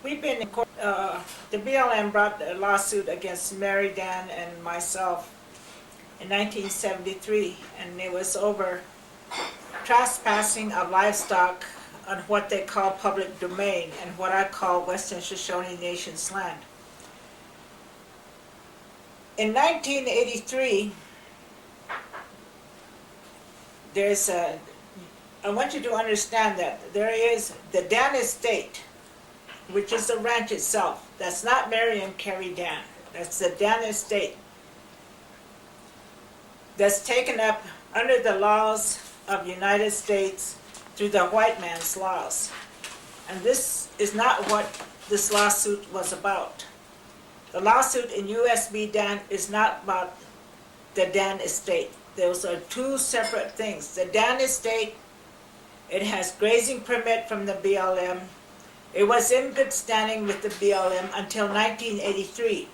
We've been in court. The BLM brought a lawsuit against Mary Dann and myself in 1973, and it was over trespassing of livestock on what they call public domain and what I call Western-Shoshone Nation's land. In 1983, I want you to understand that there is the Dann estate, which is the ranch itself. That's not Mary and Carrie Dann. That's the Dann estate. That's taken up under the laws of the United States through the white man's laws. And this is not what this lawsuit was about. The lawsuit in US v. Dann is not about the Dann estate. Those are two separate things. The Dann estate, it has grazing permit from the BLM. It was in good standing with the BLM until 1983.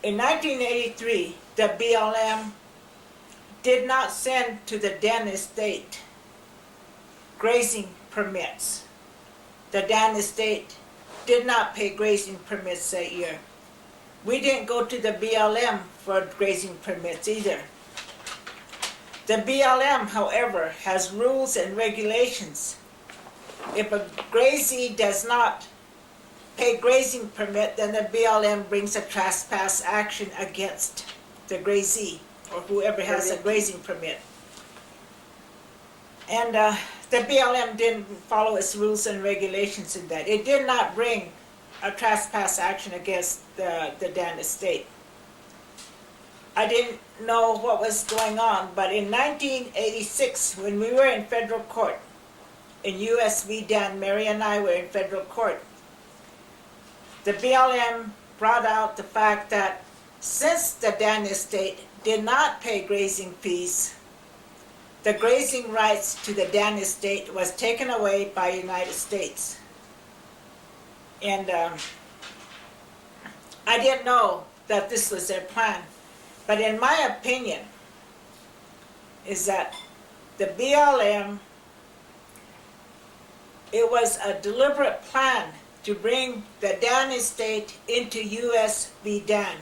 In 1983, the BLM did not send to the Dann estate grazing permits. The Dann estate did not pay grazing permits that year. We didn't go to the BLM for grazing permits either. The BLM, however, has rules and regulations. If a grazee does not pay grazing permit, then the BLM brings a trespass action against the grazee or whoever has a grazing permit. And the BLM didn't follow its rules and regulations in that. It did not bring a trespass action against the Dann estate. I didn't know what was going on, but in 1986, when we were in federal court, in US v. Dann, Mary and I were in federal court, the BLM brought out the fact that since the Dann estate did not pay grazing fees, the grazing rights to the Dann estate was taken away by the United States. And I didn't know that this was their plan. But in my opinion, is that the BLM, it was a deliberate plan to bring the Dann estate into US v. Dann,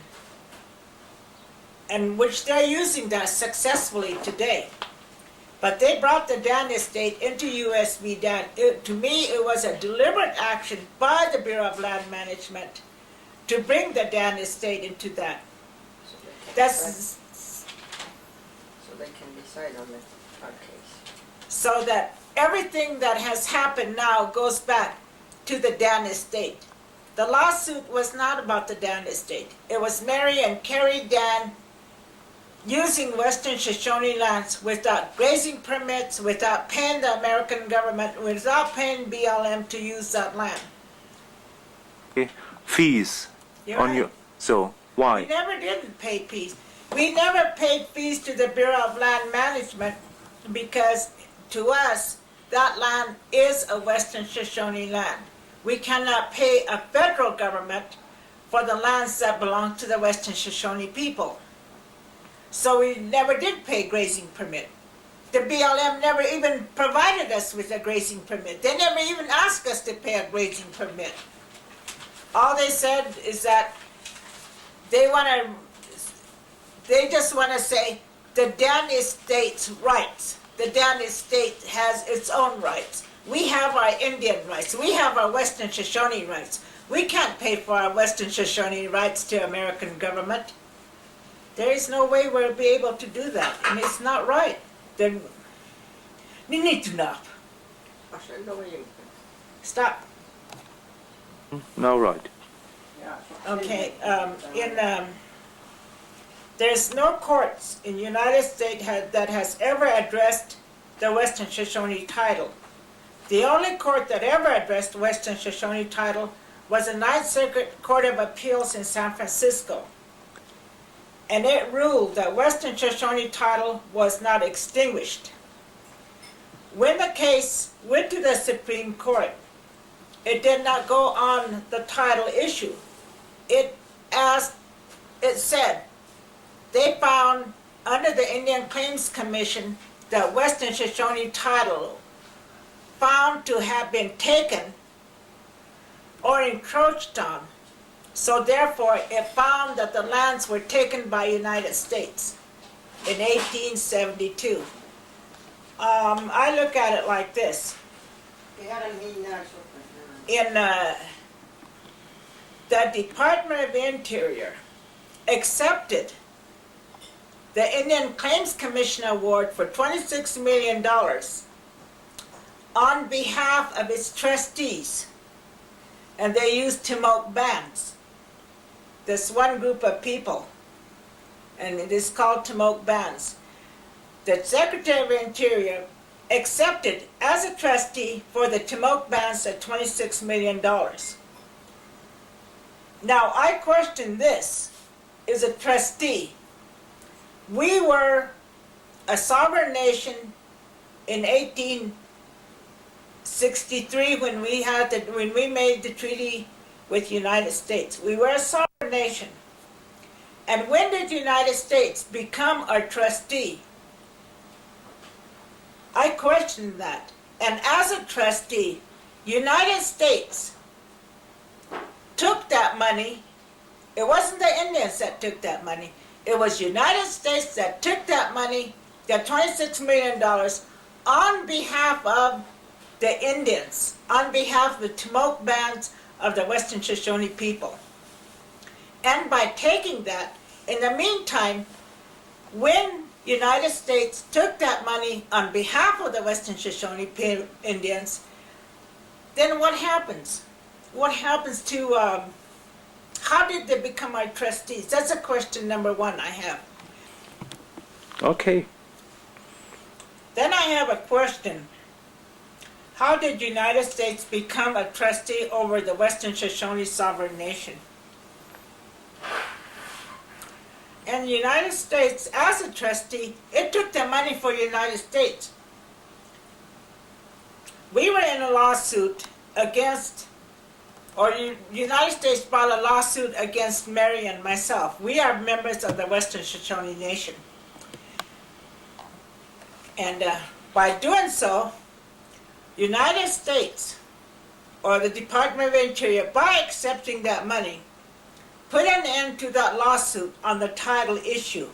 and which they're using that successfully today. But they brought the Dann estate into US v. Dann. To me, it was a deliberate action by the Bureau of Land Management to bring the Dann estate into that. So they can decide on our case. So that everything that has happened now goes back to the Dann estate. The lawsuit was not about the Dann estate. It was Mary and Carrie Dann using Western-Shoshone lands without grazing permits, without paying the American government, without paying BLM to use that land. Okay. Fees You're on right. your, so why? We never did pay fees. We never paid fees to the Bureau of Land Management because to us, that land is a Western Shoshone land. We cannot pay a federal government for the lands that belong to the Western Shoshone people. So we never did pay grazing permit. The BLM never even provided us with a grazing permit. They never even asked us to pay a grazing permit. All they said is that they just want to say the Dann estate's rights. The Dann estate has its own rights. We have our Indian rights. We have our Western Shoshone rights. We can't pay for our Western Shoshone rights to American government. There is no way we'll be able to do that, and it's not right. Then we need to stop. Stop. No, right. Okay. There's no courts in the United States that has ever addressed the Western Shoshone title. The only court that ever addressed Western Shoshone title was the Ninth Circuit Court of Appeals in San Francisco. And it ruled that Western Shoshone title was not extinguished. When the case went to the Supreme Court, it did not go on the title issue. It said, they found under the Indian Claims Commission that Western Shoshone title found to have been taken or encroached on. So therefore, it found that the lands were taken by United States in 1872. I look at it like this. In the Department of Interior accepted the Indian Claims Commission Award for $26 million on behalf of its trustees, and they used Timok bands. This one group of people, and it is called Timok bands. The Secretary of Interior accepted as a trustee for the Timok bands at $26 million. Now, I question this, is a trustee. We were a sovereign nation in 1863 when we made the treaty with the United States. We were a sovereign nation. And when did the United States become our trustee? I question that. And as a trustee, United States took that money. It wasn't the Indians that took that money. It was United States that took that money, that $26 million, on behalf of the Indians, on behalf of the Timok bands of the Western-Shoshone people. And by taking that, in the meantime, when United States took that money on behalf of the Western-Shoshone Indians, then what happens? What happens to, how did they become our trustees? That's a question number one I have. Okay. Then I have a question. How did the United States become a trustee over the Western-Shoshone sovereign nation? And the United States, as a trustee, it took the money for the United States. We were in a lawsuit against, or the United States brought a lawsuit against Mary and myself. We are members of the Western-Shoshone Nation. And by doing so, United States, or the Department of Interior, by accepting that money, put an end to that lawsuit on the title issue.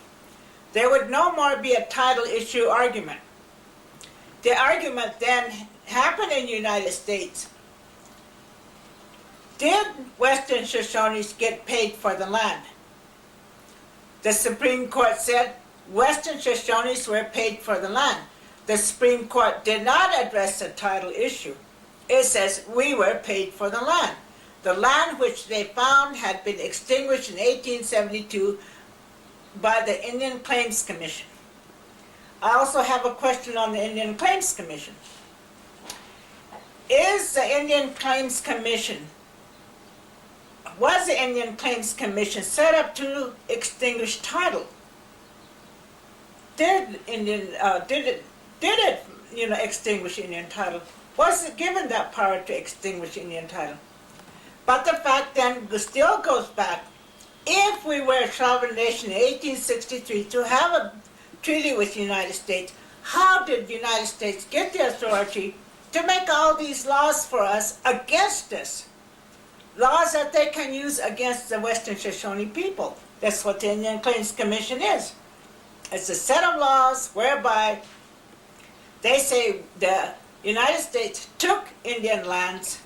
There would no more be a title issue argument. The argument then happened in the United States. Did Western Shoshones get paid for the land? The Supreme Court said Western Shoshones were paid for the land. The Supreme Court did not address the title issue. It says we were paid for the land. The land which they found had been extinguished in 1872 by the Indian Claims Commission. I also have a question on the Indian Claims Commission. Was the Indian Claims Commission set up to extinguish title? Did it extinguish Indian title? Was it given that power to extinguish Indian title? But the fact then still goes back, if we were a sovereign nation in 1863 to have a treaty with the United States, how did the United States get the authority to make all these laws for us against us? Laws that they can use against the Western Shoshone people. That's what the Indian Claims Commission is. It's a set of laws whereby they say the United States took Indian lands,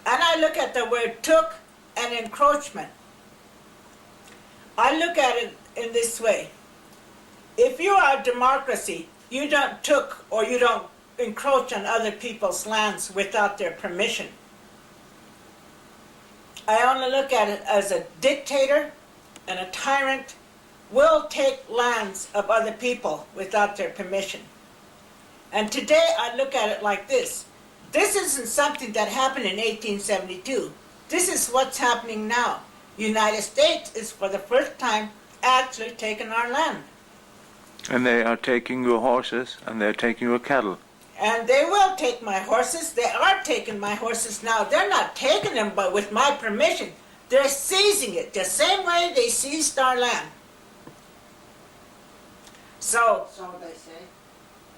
and I look at the word took and encroachment. I look at it in this way. If you are a democracy, you don't took or you don't encroach on other people's lands without their permission. I only look at it as a dictator and a tyrant will take lands of other people without their permission. And today I look at it like this. This isn't something that happened in 1872. This is what's happening now. United States is for the first time actually taking our land. And they are taking your horses and they're taking your cattle. And they will take my horses. They are taking my horses now. They're not taking them, but with my permission. They're seizing it the same way they seized our land. So they say.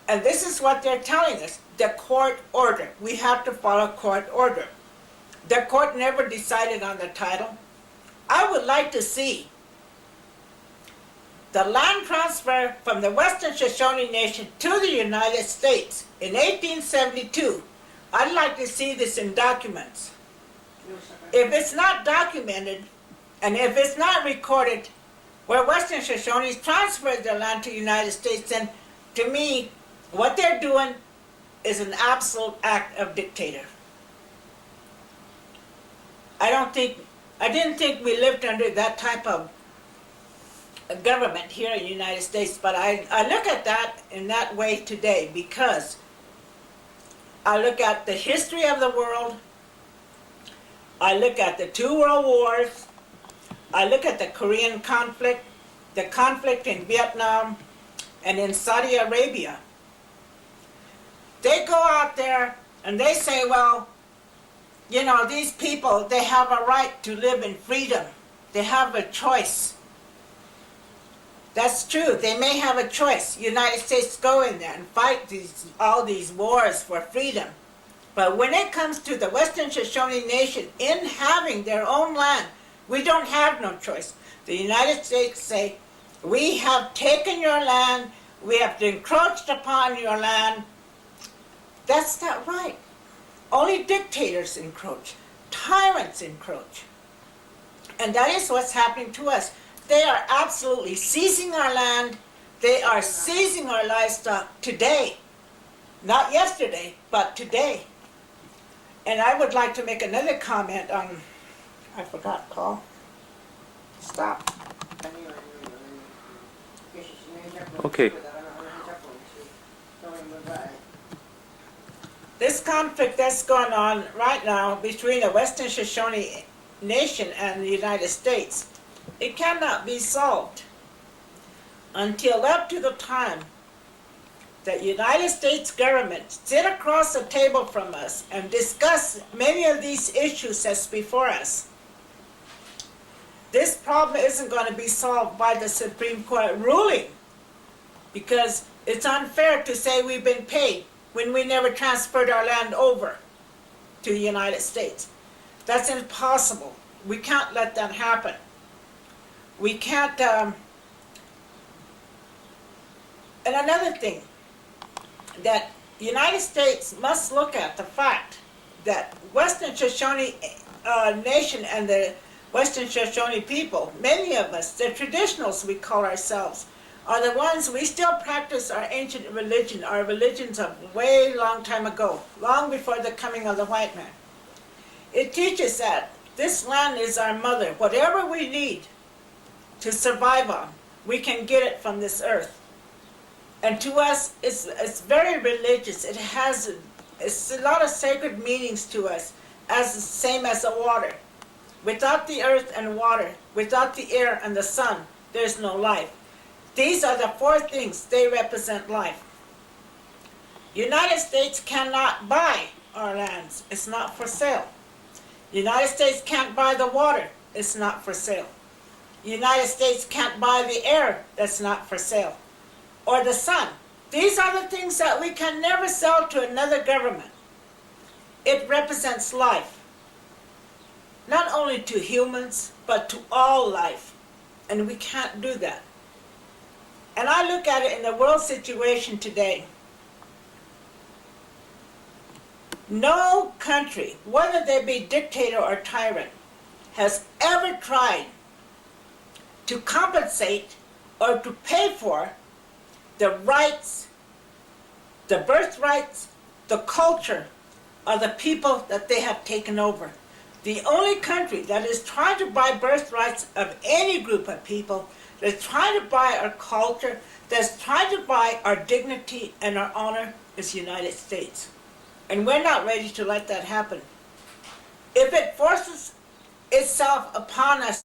And this is what they're telling us, the court order. We have to follow court order. The court never decided on the title. I would like to see the land transfer from the Western-Shoshone Nation to the United States in 1872. I'd like to see this in documents. If it's not documented, and if it's not recorded, where Western Shoshones transferred their land to the United States, then to me, what they're doing is an absolute act of dictator. I didn't think we lived under that type of government here in the United States, but I look at that in that way today because I look at the history of the world, I look at the 2 world wars, I look at the Korean conflict, the conflict in Vietnam, and in Saudi Arabia. They go out there and they say, well, you know, these people, they have a right to live in freedom. They have a choice. That's true. They may have a choice. United States go in there and fight all these wars for freedom. But when it comes to the Western Shoshone Nation in having their own land, we don't have no choice. The United States say, we have taken your land, we have encroached upon your land. That's not right. Only dictators encroach. Tyrants encroach. And that is what's happening to us. They are absolutely seizing our land. They are seizing our livestock today. Not yesterday, but today. And I would like to make another comment on, I forgot, Paul. Stop. Okay. This conflict that's going on right now between the Western Shoshone Nation and the United States, it cannot be solved until up to the time that United States government sit across the table from us and discuss many of these issues that's before us. This problem isn't going to be solved by the Supreme Court ruling, because it's unfair to say we've been paid when we never transferred our land over to the United States. That's impossible. We can't let that happen. We can't, and another thing, that the United States must look at the fact that Western Shoshone Nation and the Western Shoshone people, many of us, the traditionals we call ourselves, are the ones we still practice our ancient religion, our religions of way long time ago, long before the coming of the white man. It teaches that this land is our mother. Whatever we need to survive on, we can get it from this earth. And to us, it's very religious. It's a lot of sacred meanings to us, as the same as the water. Without the earth and water, without the air and the sun, there's no life. These are the 4 things. They represent life. United States cannot buy our lands. It's not for sale. United States can't buy the water. It's not for sale. United States can't buy the air. That's not for sale. Or the sun. These are the things that we can never sell to another government. It represents life. Not only to humans, but to all life. And we can't do that. And I look at it in the world situation today. No country, whether they be dictator or tyrant, has ever tried to compensate or to pay for the rights, the birthrights, the culture of the people that they have taken over. The only country that is trying to buy birthrights of any group of people, that's trying to buy our culture, that's trying to buy our dignity and our honor, is the United States. And we're not ready to let that happen. If it forces itself upon us,